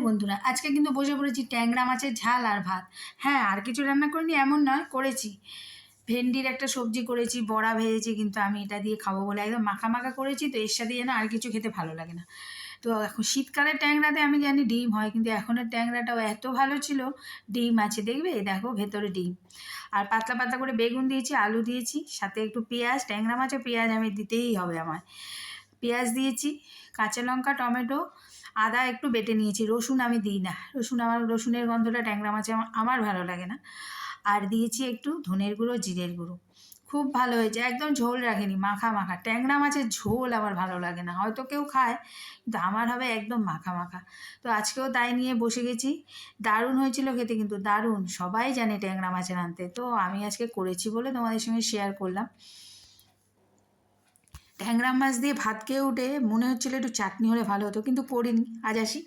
বন্ধুরা, আজকে কিন্তু বসে পড়েছি ট্যাংরা মাছের ঝাল আর ভাত। হ্যাঁ, আর কিছু রান্না করিনি এমন নয়, করেছি। ভেন্ডির একটা সবজি করেছি, বড়া ভেজেছি, কিন্তু আমি এটা দিয়ে খাবো বলে একদম মাখা মাখা করেছি, তো এর সাথে যেন আর কিছু খেতে ভালো লাগে না। তো এখন শীতকালের ট্যাংরাতে আমি জানি ডিম হয়, কিন্তু এখনের ট্যাংরাটাও এত ভালো ছিল। ডিম আছে, দেখবে দেখো ভেতরে ডিম। আর পাতলা পাতলা করে বেগুন দিয়েছি, আলু দিয়েছি, সাথে একটু পেঁয়াজ, ট্যাংরা মাছে পেঁয়াজ আমি দিতেই হবে আমার। পেঁয়াজ দিয়েছি, কাঁচা লঙ্কা, টমেটো, আদা একটু বেটে নিয়েছি। রসুন আমি দিই না, রসুনের গন্ধটা ট্যাংরা মাছে আমার ভালো লাগে না। আর দিয়েছি একটু ধনের গুঁড়ো, জিরের গুঁড়ো। খুব ভালো হয়েছে, একদম ঝোল রাখেনি, মাখা মাখা। ট্যাংরা মাছের ঝোল আমার ভালো লাগে না, হয়তো কেউ খায়, কিন্তু আমার হবে একদম মাখা মাখা। তো আজকেও তাই নিয়ে বসে গেছি। দারুণ হয়েছিল খেতে, কিন্তু দারুণ। সবাই জানে ট্যাংরা মাছের আনতে, তো আমি আজকে করেছি বলে তোমাদের সঙ্গে শেয়ার করলাম। ট্যাংরা মাছ দিয়ে ভাত খেয়ে উঠে মনে হচ্ছিল একটু চাটনি হলে ভালো হতো, কিন্তু করিনি। আজ আসি।